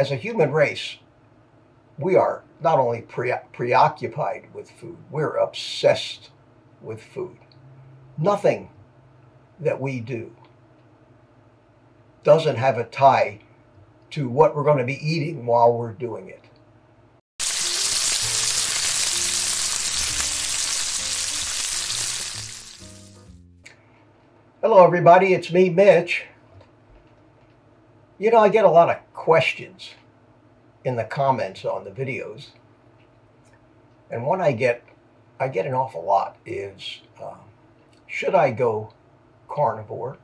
as a human race, we are not only preoccupied with food, we're obsessed with food. Nothing that we do doesn't have a tie to what we're going to be eating while we're doing it. Hello everybody, it's me, Mitch. You know, I get a lot of questions in the comments on the videos, and one I get an awful lot is, should I go carnivore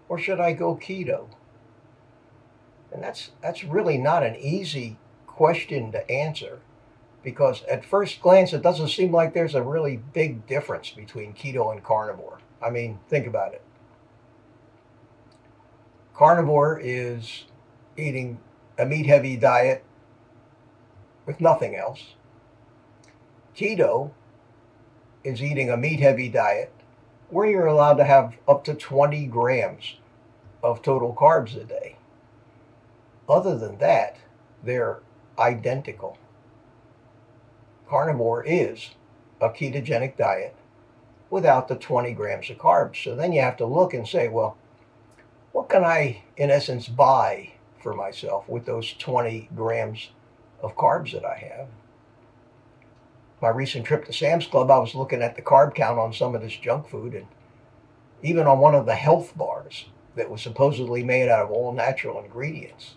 or should I go keto? And that's really not an easy question to answer, because at first glance it doesn't seem like there's a really big difference between keto and carnivore. I mean, think about it. Carnivore is eating a meat-heavy diet with nothing else. Keto is eating a meat-heavy diet where you're allowed to have up to 20 grams of total carbs a day. Other than that, they're identical. Carnivore is a ketogenic diet without the 20 grams of carbs. So then you have to look and say, well, what can I, in essence, buy for myself with those 20 grams of carbs that I have? My recent trip to Sam's Club, I was looking at the carb count on some of this junk food, and even on one of the health bars that was supposedly made out of all natural ingredients,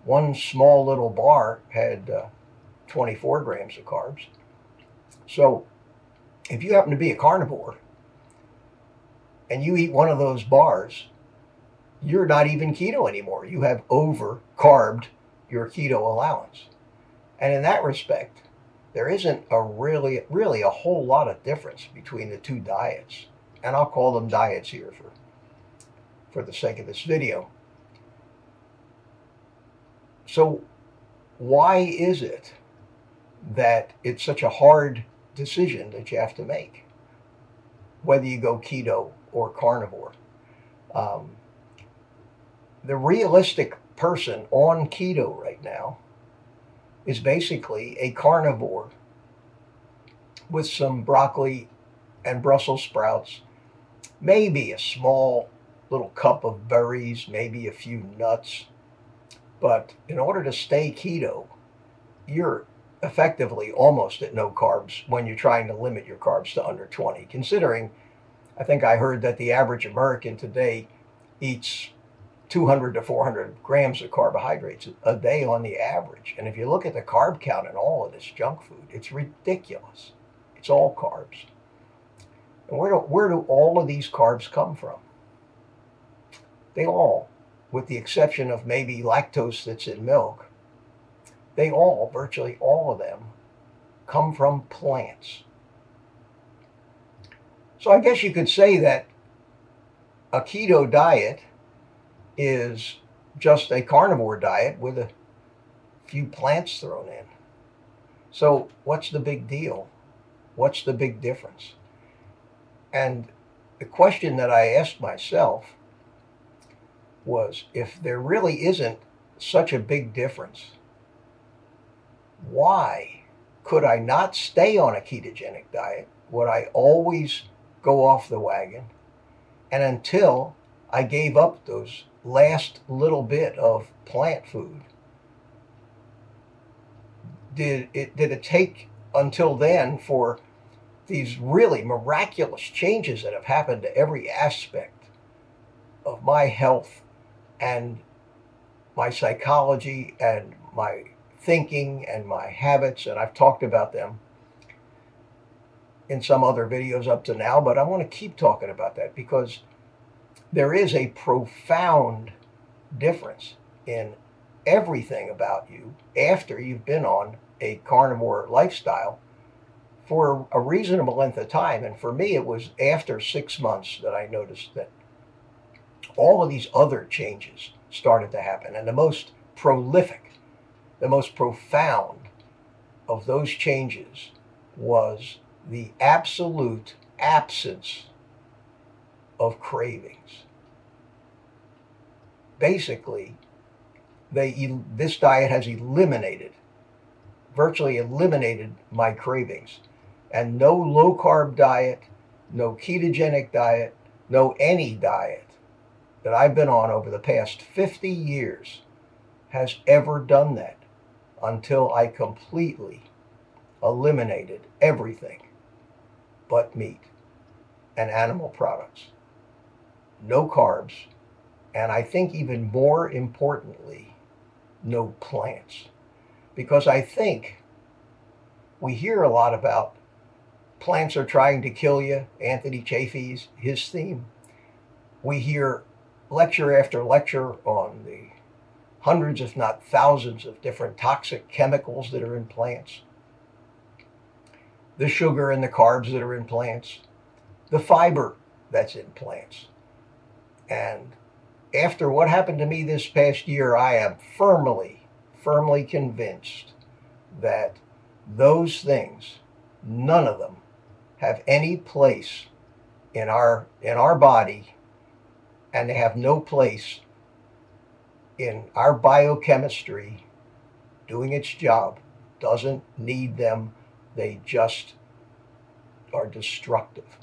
one small little bar had 24 grams of carbs. So if you happen to be a carnivore and you eat one of those bars, you're not even keto anymore. You have over-carbed your keto allowance. And in that respect, there isn't really a whole lot of difference between the two diets. And I'll call them diets here for the sake of this video. So why is it that it's such a hard decision that you have to make, whether you go keto or carnivore? The realistic person on keto right now is basically a carnivore with some broccoli and Brussels sprouts, maybe a small little cup of berries, maybe a few nuts. But in order to stay keto, you're effectively almost at no carbs when you're trying to limit your carbs to under 20. Considering, I think I heard that the average American today eats 200 to 400 grams of carbohydrates a day on the average. And if you look at the carb count in all of this junk food, it's ridiculous. It's all carbs. And where do all of these carbs come from? They all, with the exception of maybe lactose that's in milk, they all, virtually all of them, come from plants. So I guess you could say that a keto diet is just a carnivore diet with a few plants thrown in. So what's the big deal? What's the big difference? And the question that I asked myself was, if there really isn't such a big difference, why could I not stay on a ketogenic diet? Would I always go off the wagon? And until I gave up those last little bit of plant food, did it take until then for these really miraculous changes that have happened to every aspect of my health and my psychology and my thinking and my habits? And I've talked about them in some other videos up to now, but I want to keep talking about that, because there is a profound difference in everything about you after you've been on a carnivore lifestyle for a reasonable length of time. And for me, it was after 6 months that I noticed that all of these other changes started to happen. And the most prolific, the most profound of those changes was the absolute absence of cravings. Basically, this diet has virtually eliminated my cravings. And no low carb diet, no ketogenic diet, no any diet that I've been on over the past 50 years has ever done that until I completely eliminated everything but meat and animal products. No carbs, and I think even more importantly, no plants. Because I think we hear a lot about plants are trying to kill you, Anthony Chaffee's, his theme. We hear lecture after lecture on the hundreds, if not thousands, of different toxic chemicals that are in plants, the sugar and the carbs that are in plants, the fiber that's in plants. And after what happened to me this past year, I am firmly convinced that those things, none of them, have any place in our body, and they have no place in our biochemistry doing its job. Doesn't need them. They just are destructive.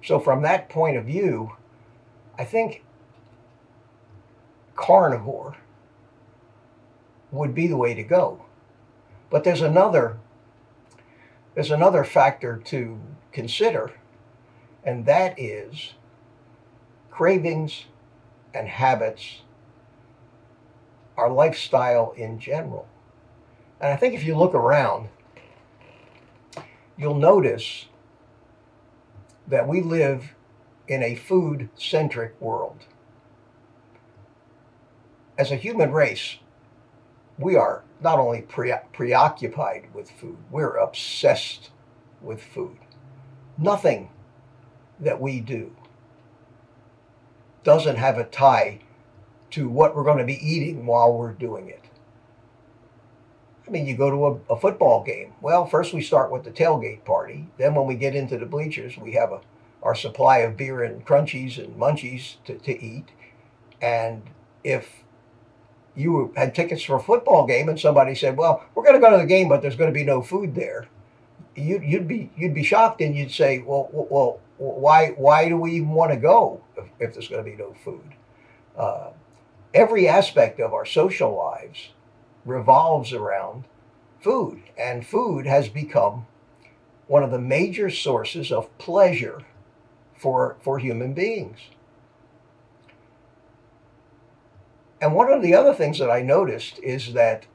So from that point of view, I think carnivore would be the way to go. But there's another factor to consider, and that is cravings and habits, our lifestyle in general. And I think if you look around, you'll notice that we live in a food-centric world. As a human race, we are not only preoccupied with food, we're obsessed with food. Nothing that we do doesn't have a tie to what we're going to be eating while we're doing it. I mean, you go to a football game. Well, first we start with the tailgate party. Then when we get into the bleachers, we have our supply of beer and crunchies and munchies to eat. And if you had tickets for a football game and somebody said, well, we're going to go to the game, but there's going to be no food there, you'd be shocked, and you'd say, well, why do we even want to go if there's going to be no food? Every aspect of our social lives revolves around food, and food has become one of the major sources of pleasure for human beings. And one of the other things that I noticed is that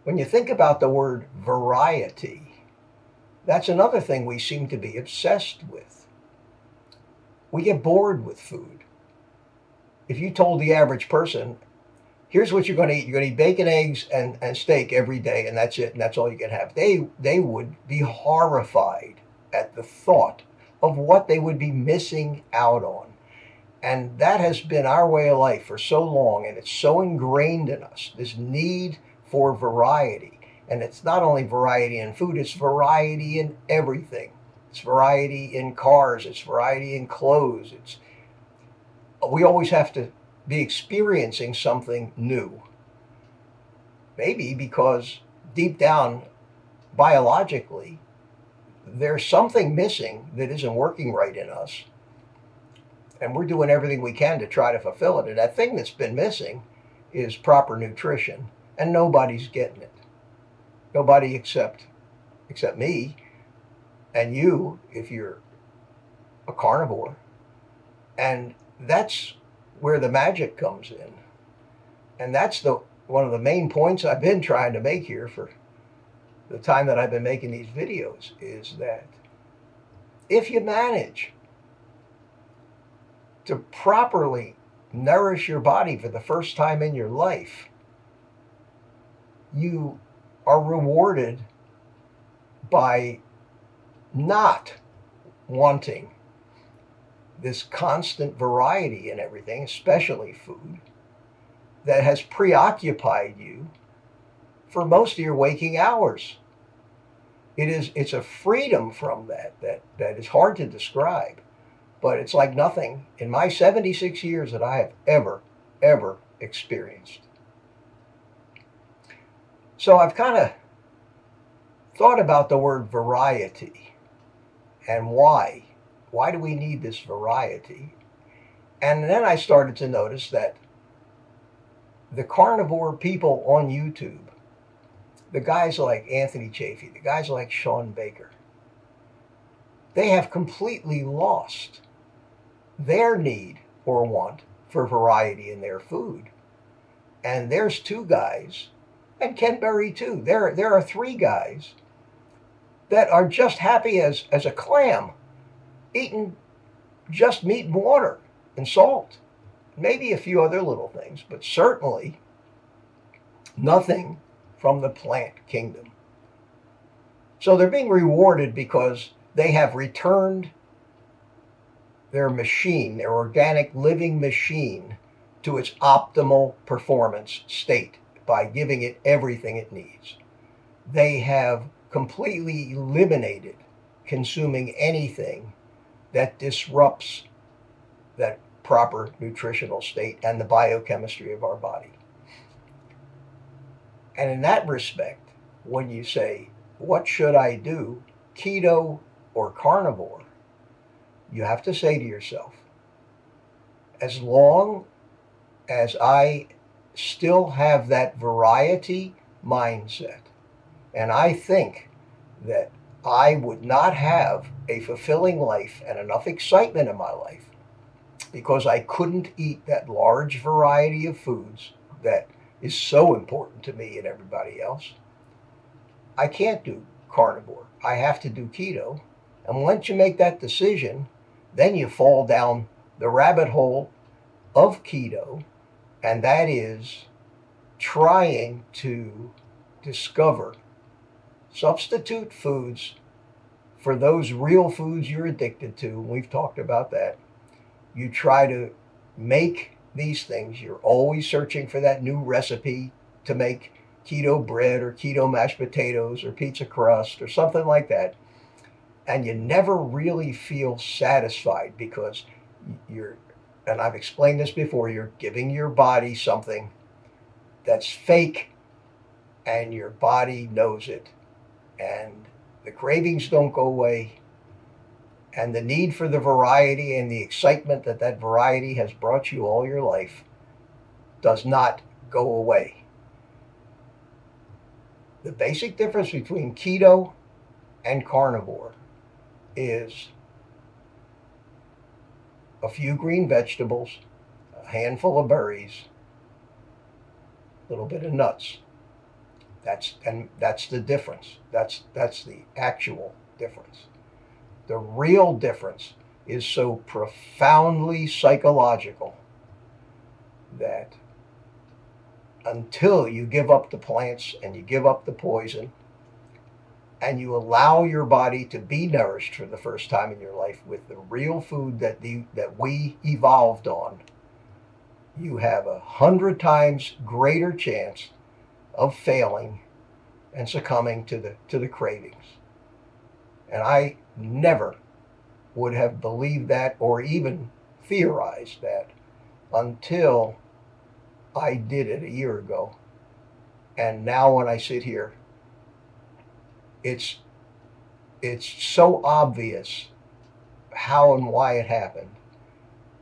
when you think about the word variety, that's another thing we seem to be obsessed with. We get bored with food. If you told the average person, here's what you're going to eat. You're going to eat bacon, eggs, and steak every day, and that's it, and that's all you can have. They would be horrified at the thought of what they would be missing out on. And that has been our way of life for so long, and it's so ingrained in us, this need for variety. And it's not only variety in food, it's variety in everything. It's variety in cars, it's variety in clothes. We always have to be experiencing something new. Maybe because deep down, biologically, there's something missing that isn't working right in us. And we're doing everything we can to try to fulfill it. And that thing that's been missing is proper nutrition. And nobody's getting it. Nobody except me and you, if you're a carnivore. And that's where the magic comes in. And that's one of the main points I've been trying to make here for the time that I've been making these videos, is that if you manage to properly nourish your body for the first time in your life, you are rewarded by not wanting this constant variety in everything, especially food, that has preoccupied you for most of your waking hours. It's a freedom from that is hard to describe, but it's like nothing in my 76 years that I have ever experienced. So I've kind of thought about the word variety and why. Why do we need this variety? And then I started to notice that the carnivore people on YouTube, the guys like Anthony Chafee, the guys like Sean Baker, they have completely lost their need or want for variety in their food. And there's two guys, and Ken Berry too. There are three guys that are just happy as a clam, eating just meat and water and salt. Maybe a few other little things, but certainly nothing from the plant kingdom. So they're being rewarded because they have returned their machine, their organic living machine, to its optimal performance state by giving it everything it needs. They have completely eliminated consuming anything that disrupts that proper nutritional state and the biochemistry of our body. And in that respect, when you say, what should I do, keto or carnivore, you have to say to yourself, as long as I still have that variety mindset, and I think that I would not have a fulfilling life and enough excitement in my life because I couldn't eat that large variety of foods that is so important to me and everybody else, I can't do carnivore. I have to do keto. And once you make that decision, then you fall down the rabbit hole of keto, and that is trying to discover substitute foods for those real foods you're addicted to. We've talked about that. You try to make these things. You're always searching for that new recipe to make keto bread or keto mashed potatoes or pizza crust or something like that. And you never really feel satisfied because you're, and I've explained this before, you're giving your body something that's fake and your body knows it. And the cravings don't go away. And the need for the variety and the excitement that that variety has brought you all your life does not go away. The basic difference between keto and carnivore is a few green vegetables, a handful of berries, a little bit of nuts. That's the difference. That's the actual difference. The real difference is so profoundly psychological that until you give up the plants and you give up the poison and you allow your body to be nourished for the first time in your life with the real food that we evolved on, you have 100 times greater chance of failing and succumbing to the cravings. And I never would have believed that or even theorized that until I did it a year ago. And now when I sit here, it's so obvious how and why it happened.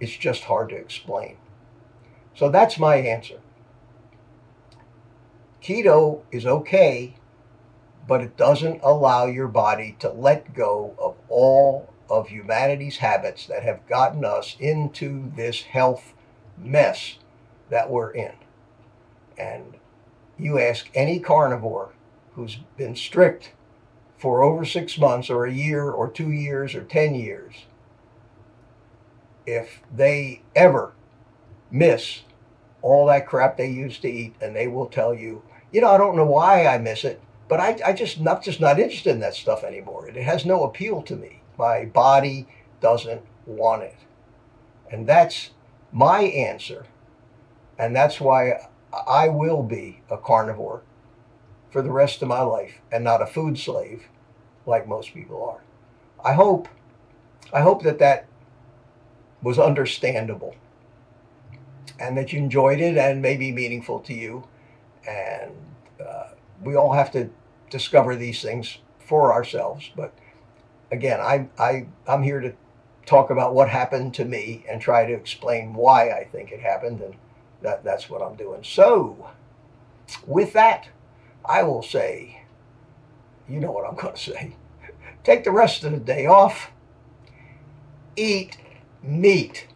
It's just hard to explain. So that's my answer. Keto is okay, but it doesn't allow your body to let go of all of humanity's habits that have gotten us into this health mess that we're in. And you ask any carnivore who's been strict for over 6 months or a year or 2 years or 10 years, if they ever miss all that crap they used to eat, and they will tell you, I don't know why I miss it, but I just not interested in that stuff anymore. It has no appeal to me. My body doesn't want it. And that's my answer. And that's why I will be a carnivore for the rest of my life and not a food slave like most people are. I hope that was understandable. and that you enjoyed it and may be meaningful to you. And we all have to discover these things for ourselves. But again, I'm here to talk about what happened to me and try to explain why I think it happened, and that's what I'm doing. So with that, I will say, you know what I'm going to say. Take the rest of the day off. Eat meat.